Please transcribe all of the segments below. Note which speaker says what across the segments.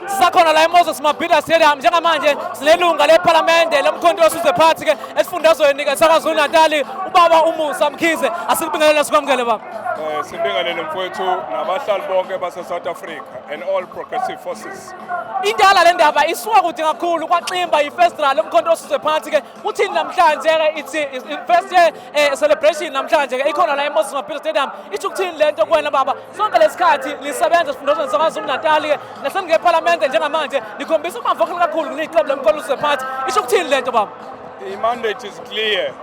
Speaker 1: sisakhona la eMoses Mabhida Stadium njengamanje sinelunga lePhalamende lomkhonto wesizwe phansi ke esifundazweni ke saKwaZulu Natal ubaba uMusa Mkhize asikubingelele sikwamukele baba.
Speaker 2: Sibingelele mfowethu nabahlali bonke base South Africa and all progressive forces.
Speaker 1: Indala le ndaba isuka kude kakhulu kwaXimba iFestival lomkhonto wesizwe phansi ke uthini namhlanje ke ithi first year celebration namhlanje ke ikhona la eMoses Mabhida Stadium ithi ukuthini lento kuwena baba sonke lesikhathi lisebenza esifundazweni saKwaZulu Natal ke nasengePhalamende njengamanje likhombisa ukuvakala kakhulu kuliqembu lomkhonto wesizwe phansi isho ukuthini lento baba.
Speaker 2: The mandate is clear.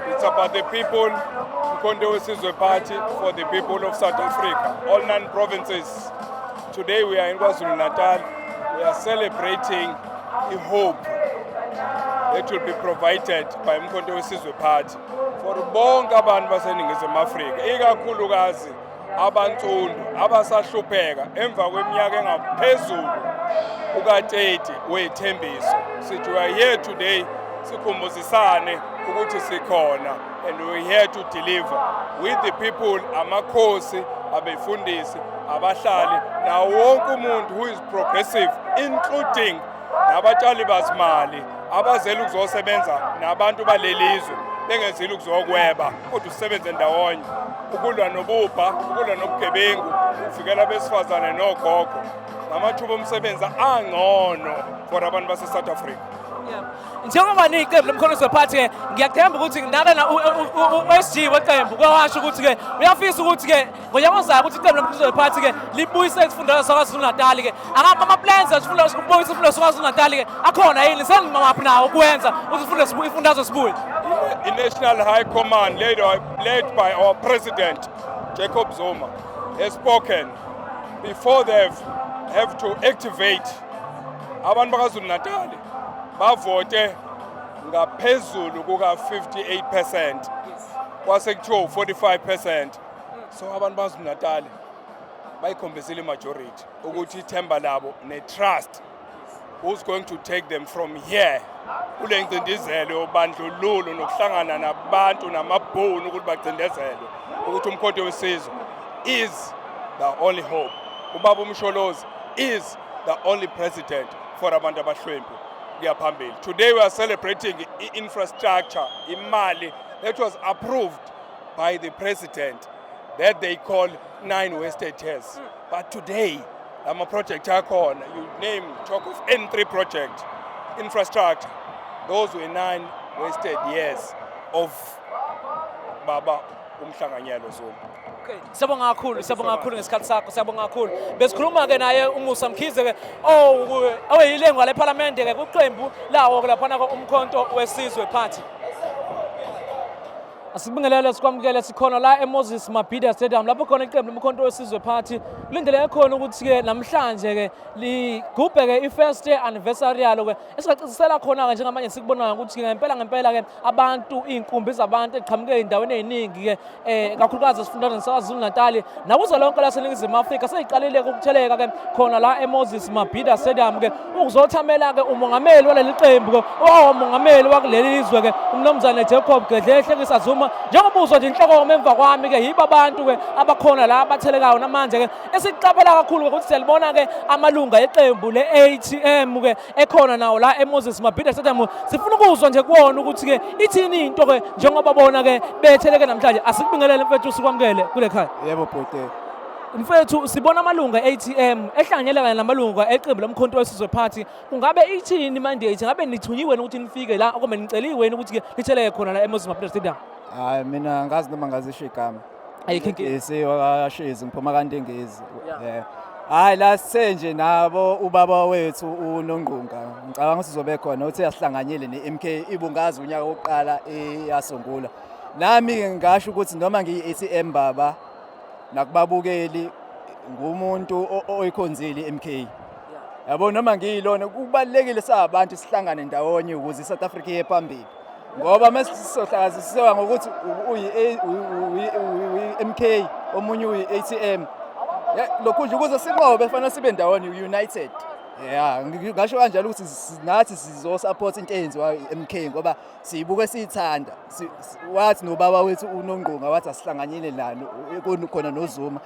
Speaker 2: It's about the people, Mkhonto Wesizwe Party, for the people of South Africa, all 9 provinces. Today we are in KwaZulu Natal. We are celebrating a hope that will be provided by Mkhonto Wesizwe Party for bonke abantu baseNingizimu Afrika, ikakhulukazi abantsundu abasahlupheka emva kweminyaka engaphezulu kuka-30 wethembiso. Sithi we are here today sikhumbuzisane ukuthi sikhona and we are here to deliver with the people, amakhosi, abefundisi, abahlali, nawo wonke umuntu who is progressive, including nabatshali bazimali abazela ukuzosebenza nabantu balelizwe bengenzile ukuzokweba kodwa usebenze ndawonye ukulwa nobupha, ukulwa nobugebengu, ukuvikela abesifazane nogogo namathuba omsebenzi angcono for abantu base South Africa.
Speaker 1: Njengoba niqembu lomkhonto wesizwe phansi ke ngiyathemba ukuthi nakana uSG weqembu kwasho ukuthi ke uyafisa ukuthi ke ngonyaka ozayo ukuthi iqembu lomkhonto wesizwe phansi ke libuyise isifundazwe saKwaZulu Natal ke angaba ama plans asifuna ukubuyisa isifundazwe saKwaZulu Natal ke akhona yini senimaphi nawo ukwenza ukuthi ifundazwe sibuye.
Speaker 2: I-National High Command led by our President Jacob Zuma has spoken before they have to activate abantu bakaZulu Natal bavote ngaphezulu kuka 58% kwase kuthiwa 45%. So abantu bakaZulu Natal bayikhombisile majority ukuthi ithemba labo ne-trust who's going to take them from here kule ngcindezelo yobandlululo nokuhlangana nabantu namabhunu ukuthi bagcindezelwe ukuthi umkhonto wesizwe is the only hope. Ubaba uMsholozi is the only president for abantu abahlwempu. Today we are celebrating infrastructure, imali that was approved by the president that they call 9 wasted years. But today, I'm a project icon. You name, talk of N3 project, infrastructure. Those were 9 wasted years of Baba Umhlanganyelo Zuma.
Speaker 1: Siyabonga kakhulu ngesikhathi sakho, siyabonga kakhulu. Besikhuluma ke naye uMusa Mkhize ke oyilengwa lePhalamende ke kuqembu lawo ke lapha na umkhonto wesizwe phansi. Asibingelele sikwamukele sikhona la eMoses Mabhida Stadium lapho khona iqembu lomkhonto wesizwe phansi lindele khona ukuthi ke namhlanje ke ligubhe ke i-first year anniversary yalo ke esingacisisela khona ke njengamanje sikubonayo ukuthi ngempela ke abantu inkumbi zabantu eqhamuke endaweni eziningi ke kakhulukazi esifundazweni saKwaZulu Natal nakuzo lonke laseNingizimu Afrika seyiqalile ukutheleka ke khona la eMoses Mabhida Stadium ke ukuzothamela ke umongameli waleli qembu ke owamongameli wakuleli izwe ke uMnumzane Jacob Gedlehle Zuma njengoba uzwa nje inhloko emva kwami ke yiba abantu ke abakhona la abathelekayo namanje ke esiqaphela kakhulu ukuthi siyalibona ke amalunga eqembu le-ATM ke ekhona nawo la eMoses Mabhida Stadium sifuna ukuzwa nje kuwona ukuthi ke ithini into ke njengoba bona ke betheleke namhlanje asikubingelele mfethu sikwamukele kule khaya.
Speaker 3: Yebo bhuti.
Speaker 1: Mfethu sibona amalunga e-ATM ehlanganyela namalunga eqembu lomkhonto wesizwe phansi kungabe ithini mandate ngabe nithunyiwe ukuthi nifike la akube niceliwe ukuthi ke litheleke khona la eMoses Mabhida Stadium.
Speaker 3: Hayi mina ngazi noma ngazisho igama.
Speaker 1: Ayikho
Speaker 3: Siwakashezi ngiphuma kaNtengezi. Hayi la senje nabo ubaba wethu uNongqunga. Ngicabanga ukuthi sizobe khona uthi asihlanganyele neMK ibungazi unyaka wokuqala eyasungula. Nami ngisho ukuthi noma ngiyi-ATM baba nakubabukeli ngumuntu oyikhonzile iMK. Yabo noma ngiyilona kubalekile sabantu sihlangane ndawonye ukuze iSouth Africa iye phambili. Ngoba masisohlakazisiwa ngokuthi uyi-MK omunye uyi-ATM lokhu nje ukuze sinqobe fanele sibe ndawonye united. Ngasho kanjalo ukuthi nathi sizosupport into eyenziwa iMK ngoba siyibuke siyithanda. Wathi nobaba wethu uNongqunga wathi asihlanganyele nalo khona noZuma.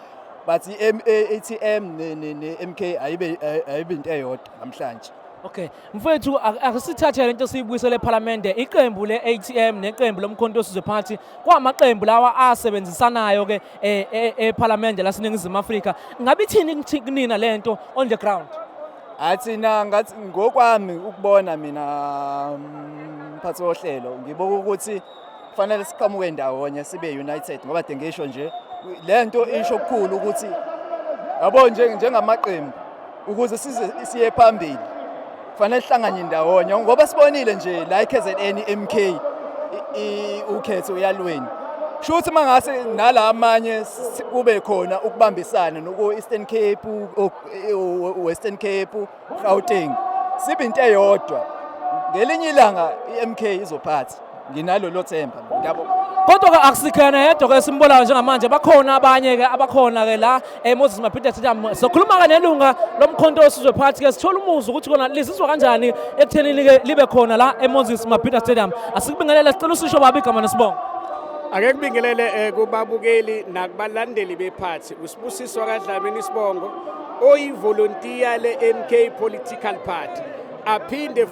Speaker 3: but i-ATM ne-MK ayibe into eyodwa namhlanje.
Speaker 1: Okay, mfethu akusithathe lento siyibuyisele eParliamente iqembu le-ATM neqembu lomkhonto wesizwe party kwamaqembu lawa asebenzisanayo ke eParliamente laseNingizimu Afrika. Ngabe ithini kunina lento on the ground?
Speaker 3: Athina ngathi ngokwami ukubona mina mphathi wohlelo ngiboka ukuthi kufanele siqhamuke ndawonye sibe united ngoba dengisho nje lento isho okukhulu ukuthi yabo njengamaqembu ukuze siye phambili kufanele sihlangane ndawonye ngoba sibonile nje la KZN MK ukhetho uyalweni sho ukuthi mangase nala amanye kube khona ukubambisana noku Eastern Cape Western Cape Gauteng sibe into eyodwa ngelinye ilanga iMK izophatha nginalo lo themba ngiyabonga.
Speaker 1: Kodwa ke akusikhona yedwa ke simbolayo njengamanje bakhona abanye ke abakhona ke la Moses Mabhida Stadium sokhuluma ke nelunga lomkhonto wesizwe party ke sithola umuzi ukuthi kona lisizwa kanjani ekuthenini ke libe khona la Moses Mabhida Stadium asikubingelele sicela usisho babi igama nesibongo.
Speaker 4: Ake kubingelele kubabukeli nakubalandeli bephathi usibusiswa kaDlamini Sibongo oyivolunteer le-MK Political Party aphinde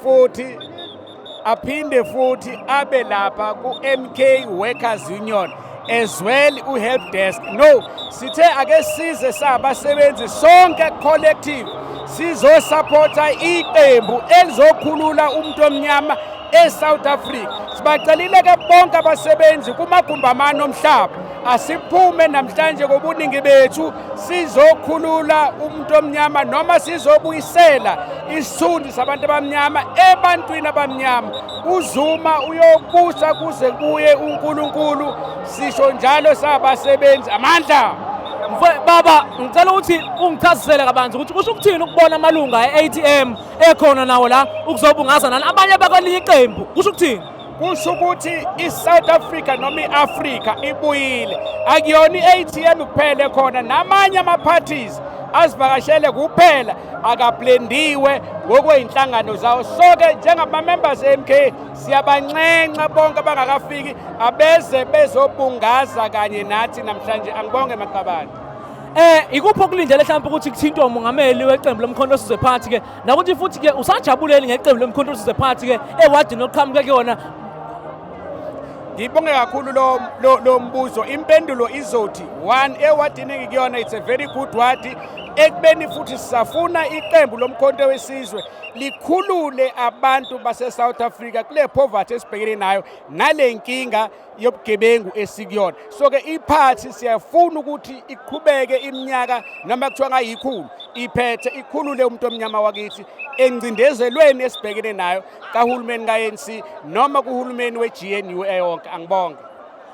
Speaker 4: futhi abe lapha ku-MK Workers Union as well uhelp desk. No, sithe ake size sabasebenzi sonke collective sizosupporta iqembu elizokhulula umuntu omnyama eSouth Africa. Sibacelile ke bonke abasebenzi kumagumbamano omhlaba asiphume namhlanje kobuningi bethu sizokhulula umuntu omnyama noma sizobuyisela isithunzi sabantu abamnyama ebantwini abamnyama. uZuma uyobusa kuze kuye uNkulunkulu sisho njalo sabasebenzi amandla.
Speaker 1: Baba ngicela ukuthi ungichazisele kabanzi ukuthi kusho ukuthini ukubona amalunga eATM ekhona nawo la ukuzobungaza nani abanye bakwelinye iqembu kusho ukuthini?
Speaker 4: Kusho ukuthi iSouth Africa noma iAfrica ibuyile akuyona iATM kuphela khona namanye ama-parties azivakashele kuphela akablendiwe ngokweyinhlangano zawo. Soke njengama-members eMK siyabancenca bonke abangakafiki abeze bezobungaza kanye nathi namhlanje. Angibonge Maqabane.
Speaker 1: Ikuphi okulindele mhlawumbe ukuthi kuthintwe umongameli weqembu lomkhonto wesizwe party ke nakuthi futhi ke usajabuleli ngeqembu lomkhonto wesizwe party ke ewadini oqhamuke kuyona?
Speaker 4: Ngibonge kakhulu lo mbuzo. Impendulo izothi 1 ewadini ngikuyona it's a very good word ekubeni futhi sisafuna iqembu lomkhonto wesizwe likhulule abantu base South Africa kule poverty esibhekene nayo nale nkinga yobugebengu esikuyona. So ke iphathi siyafuna ukuthi iqhubeke iminyaka noma kuthiwa ngayikhulu iphethe ikhulule umuntu omnyama wakithi engcindezelweni esibhekene nayo kahulumeni kaNC noma kuhulumeni weGNU eyonke. Angibonge.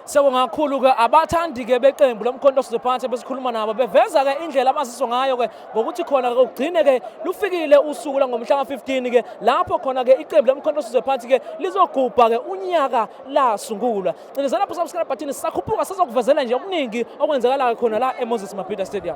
Speaker 1: Sewonga kakhulu ke abathandi ke beqembu lomkhonto wesizwe party besikhuluma nabo beveza ke indlela abasizwa ngayo ke ngokuthi khona ke ugcine ke lufikile usuku la ngomhla ka15 ke lapho khona ke iqembu lomkhonto wesizwe party ke lizogubha ke unyaka lasungulwa. Cinezela lapho subscribe button sisakhuphuka sizokuvezela nje okuningi okwenzakala khona la eMoses Mabhida Stadium.